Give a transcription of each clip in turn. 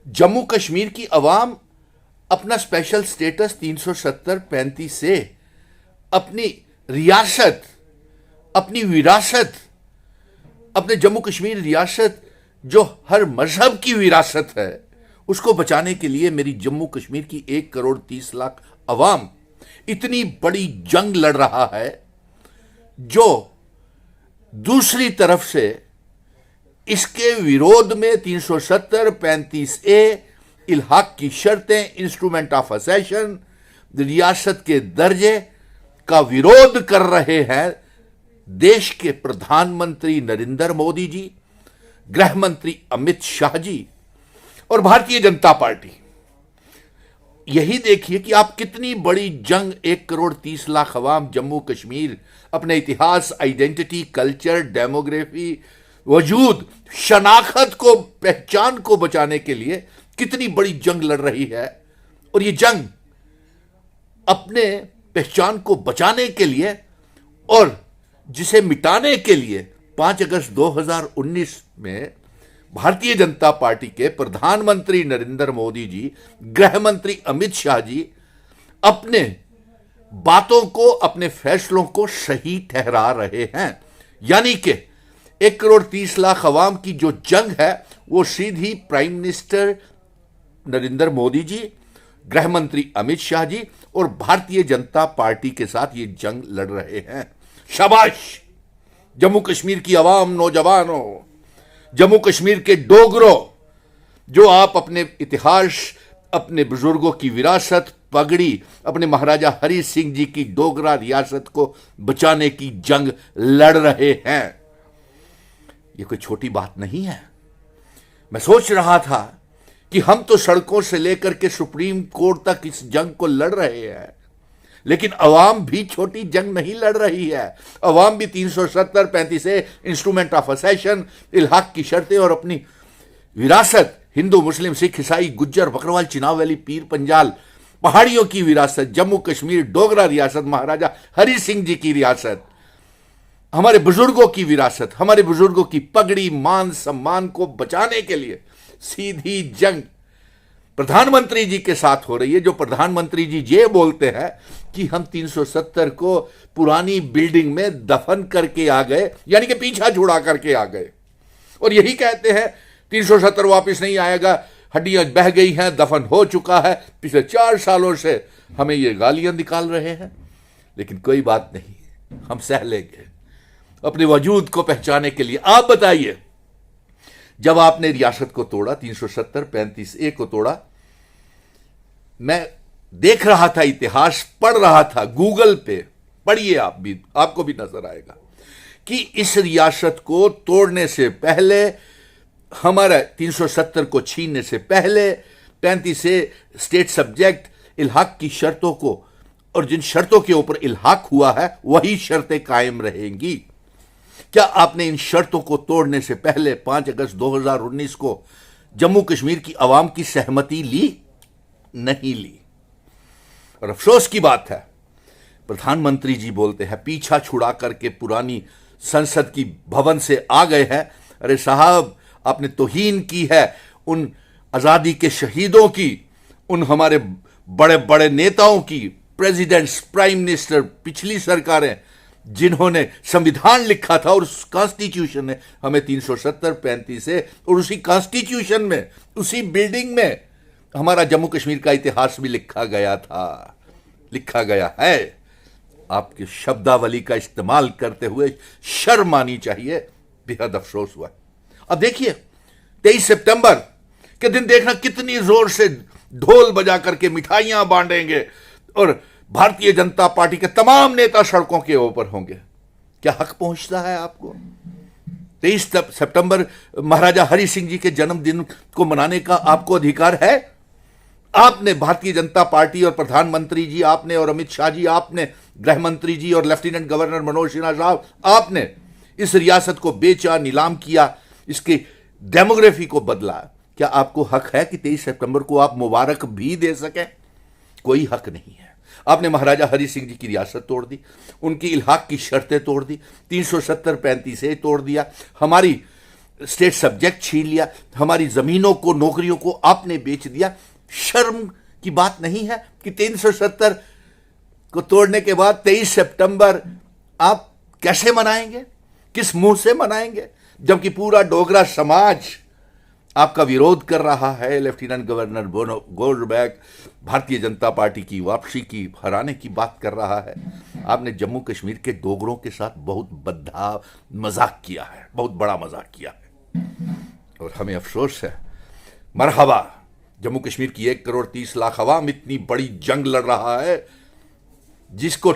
जम्मू कश्मीर की अवाम अपना special status 370-35 से अपनी रियासत, अपनी विरासत, अपने जम्मू कश्मीर रियासत जो हर मजहब की विरासत है, उसको बचाने के लिए मेरी जम्मू कश्मीर की 1 करोड़ 30 लाख अवाम इतनी बड़ी जंग लड़ रहा है, जो दूसरी तरफ से इसके विरोध में 370-35A इल्हाक की शर्तें, इंस्ट्रूमेंट ऑफ असेशन, रियासत के दर्जे का विरोध कर रहे हैं देश के प्रधानमंत्री नरेंद्र मोदी जी, गृह मंत्री अमित शाह जी और भारतीय जनता पार्टी। यही देखिए कि आप कितनी बड़ी जंग 1 करोड़ 30 लाख अवाम जम्मू कश्मीर अपने इतिहास, आइडेंटिटी, कल्चर, डेमोग्राफी, वजूद, शनाखत को, पहचान को बचाने के लिए कितनी बड़ी जंग लड़ रही है। और ये जंग अपने पहचान को बचाने के लिए और जिसे मिटाने के लिए 5 अगस्त 2019 में भारतीय जनता पार्टी के प्रधानमंत्री नरेंद्र मोदी जी, गृह मंत्री अमित शाह जी अपने बातों को, अपने फैसलों को सही ठहरा रहे हैं। यानी कि 1 करोड़ 30 लाख अवाम की जो जंग है वो सीधी प्राइम मिनिस्टर नरेंद्र मोदी जी, गृह मंत्री अमित शाह जी और भारतीय जनता पार्टी के साथ ये जंग लड़ रहे हैं। शाबाश जम्मू कश्मीर की अवाम, नौजवानों, जम्मू कश्मीर के डोगरों, जो आप अपने इतिहास, अपने बुजुर्गों की विरासत, पगड़ी, अपने महाराजा हरि सिंह जी की डोगरा रियासत को बचाने की जंग लड़ रहे हैं। ये कोई छोटी बात नहीं है। मैं सोच रहा था कि हम तो सड़कों से लेकर के सुप्रीम कोर्ट तक इस जंग को लड़ रहे हैं, लेकिन अवाम भी छोटी जंग नहीं लड़ रही है। अवाम भी 370-35A इंस्ट्रूमेंट ऑफ असेशन, इल्हाक की शर्तें और अपनी विरासत, हिंदू, मुस्लिम, सिख, ईसाई, गुज्जर, बकरवाल, चिनाब वैली, पीर पंजाल, पहाड़ियों की विरासत, जम्मू कश्मीर डोगरा रियासत, महाराजा हरि सिंह जी की रियासत, हमारे बुजुर्गों की विरासत, हमारे बुजुर्गों की पगड़ी, मान सम्मान को बचाने के लिए सीधी जंग प्रधानमंत्री जी के साथ हो रही है। जो प्रधानमंत्री जी ये बोलते हैं कि हम 370 को पुरानी बिल्डिंग में दफन करके आ गए, यानी कि पीछा छुड़ा करके आ गए, और यही कहते हैं 370 वापस नहीं आएगा, हड्डियां बह गई हैं, दफन हो चुका है। पिछले 4 सालों से हमें ये गालियां निकाल रहे हैं, लेकिन कोई बात नहीं, हम सह लेंगे अपने वजूद को पहचाने के लिए। आप बताइए, जब आपने रियासत को तोड़ा, 370-35A को तोड़ा, मैं देख रहा था, इतिहास पढ़ रहा था, गूगल पे पढ़िए आप भी, आपको भी नजर आएगा कि इस रियासत को तोड़ने से पहले, हमारा 370 को छीनने से पहले 35A स्टेट सब्जेक्ट इल्हाक की शर्तों को, और जिन शर्तों के ऊपर इल्हाक हुआ है वही शर्तें कायम रहेंगी। क्या आपने इन शर्तों को तोड़ने से पहले 5 अगस्त 2019 को जम्मू कश्मीर की आवाम की सहमति ली? नहीं ली। और अफसोस की बात है, प्रधानमंत्री जी बोलते हैं पीछा छुड़ा करके पुरानी संसद की भवन से आ गए हैं। अरे साहब, आपने तौहीन की है उन आजादी के शहीदों की, उन हमारे बड़े बड़े नेताओं की, प्रेसिडेंट्स, प्राइम मिनिस्टर, पिछली सरकारें जिन्होंने संविधान लिखा था और उस कॉन्स्टिट्यूशन ने हमें 370-35A, और उसी कॉन्स्टिट्यूशन में, उसी बिल्डिंग में हमारा जम्मू कश्मीर का इतिहास भी लिखा गया था, लिखा गया है। आपके शब्दावली का इस्तेमाल करते हुए शर्म आनी चाहिए। बेहद अफसोस हुआ। अब देखिए 23 सितंबर के दिन देखना कितनी जोर से ढोल बजा करके मिठाइयां बांटेंगे और भारतीय जनता पार्टी के तमाम नेता सड़कों के ऊपर होंगे। क्या हक पहुंचता है आपको? 23 सितंबर महाराजा हरि सिंह जी के जन्मदिन को मनाने का आपको अधिकार है। आपने, भारतीय जनता पार्टी और प्रधानमंत्री जी आपने, और अमित शाह जी आपने, गृह मंत्री जी और लेफ्टिनेंट गवर्नर मनोज सिन्हा साहब आपने इस रियासत को बेचा, नीलाम किया, इसकी डेमोग्राफी को बदला। क्या आपको हक है कि 23 सितंबर को आप मुबारक भी दे सकें? कोई हक नहीं है। आपने महाराजा हरि सिंह जी की रियासत तोड़ दी, उनकी इल्हाक की शर्तें तोड़ दी, 370-35A तोड़ दिया, हमारी स्टेट सब्जेक्ट छीन लिया, हमारी जमीनों को, नौकरियों को आपने बेच दिया। शर्म की बात नहीं है कि 370 को तोड़ने के बाद 23 सितंबर आप कैसे मनाएंगे, किस मुंह से मनाएंगे, जबकि पूरा डोगरा समाज आपका विरोध कर रहा है। Lieutenant governor गोल्डबैक Bharatiya Janata party की वापसी की, हराने की बात कर रहा है। आपने जम्मू कश्मीर के डोगरों के साथ बहुत बड़ा मजाक किया है, बहुत बड़ा मजाक किया है, और हमें अफसोस है। मरहबा, जम्मू कश्मीर की 1,30,00,000 अवाम इतनी बड़ी जंग लड़ रहा है, जिसको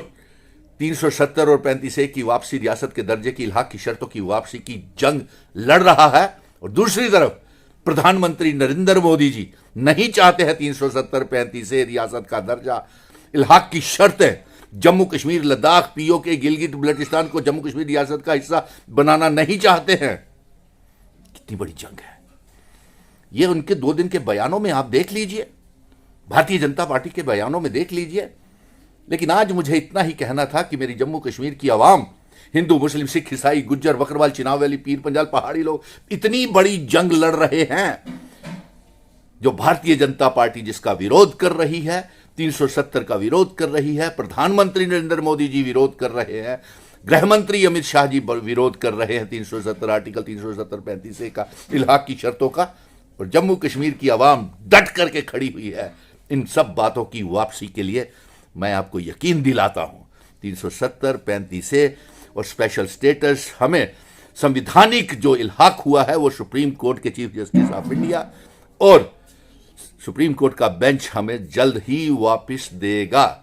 370 और 35A की वापसी, रियासत के दर्जे की इल्हाक की शर्तों की वापसी की जंग लड़ रहा है। और दूसरी तरफ प्रधानमंत्री नरेंद्र मोदी जी नहीं चाहते हैं 370 35A रियासत का दर्जा, इल्हाक की शर्तें, जम्मू कश्मीर, लद्दाख, POK, गिलगित बल्टिस्तान को जम्मू कश्मीर रियासत का हिस्सा बनाना नहीं चाहते हैं। कितनी बड़ी जंग है ये। उनके 2 दिन के बयानों में आप देख लीजिए, भारतीय जनता पार्टी के बयानों में देख लीजिए। लेकिन आज मुझे इतना ही कहना था कि मेरी जम्मू कश्मीर की आवाम, हिंदू, मुस्लिम, सिख, ईसाई, गुज्जर, बकरवाल, चिनाव वैली, पीर पंजाल, पहाड़ी लोग इतनी बड़ी जंग लड़ रहे हैं, जो भारतीय जनता पार्टी जिसका विरोध कर रही है, 370 का विरोध कर रही है, प्रधानमंत्री नरेंद्र मोदी जी विरोध कर रहे हैं, गृह मंत्री अमित शाह जी विरोध कर रहे हैं 370 आर्टिकल 370 35A का, इल्हाक की शर्तों का, और जम्मू कश्मीर की आवाम डट करके खड़ी हुई है इन सब बातों की वापसी के लिए। मैं आपको यकीन दिलाता हूं 370 35A और स्पेशल स्टेटस, हमें संविधानिक जो इल्हाक हुआ है वो सुप्रीम कोर्ट के चीफ जस्टिस ऑफ इंडिया और सुप्रीम कोर्ट का बेंच हमें जल्द ही वापस देगा।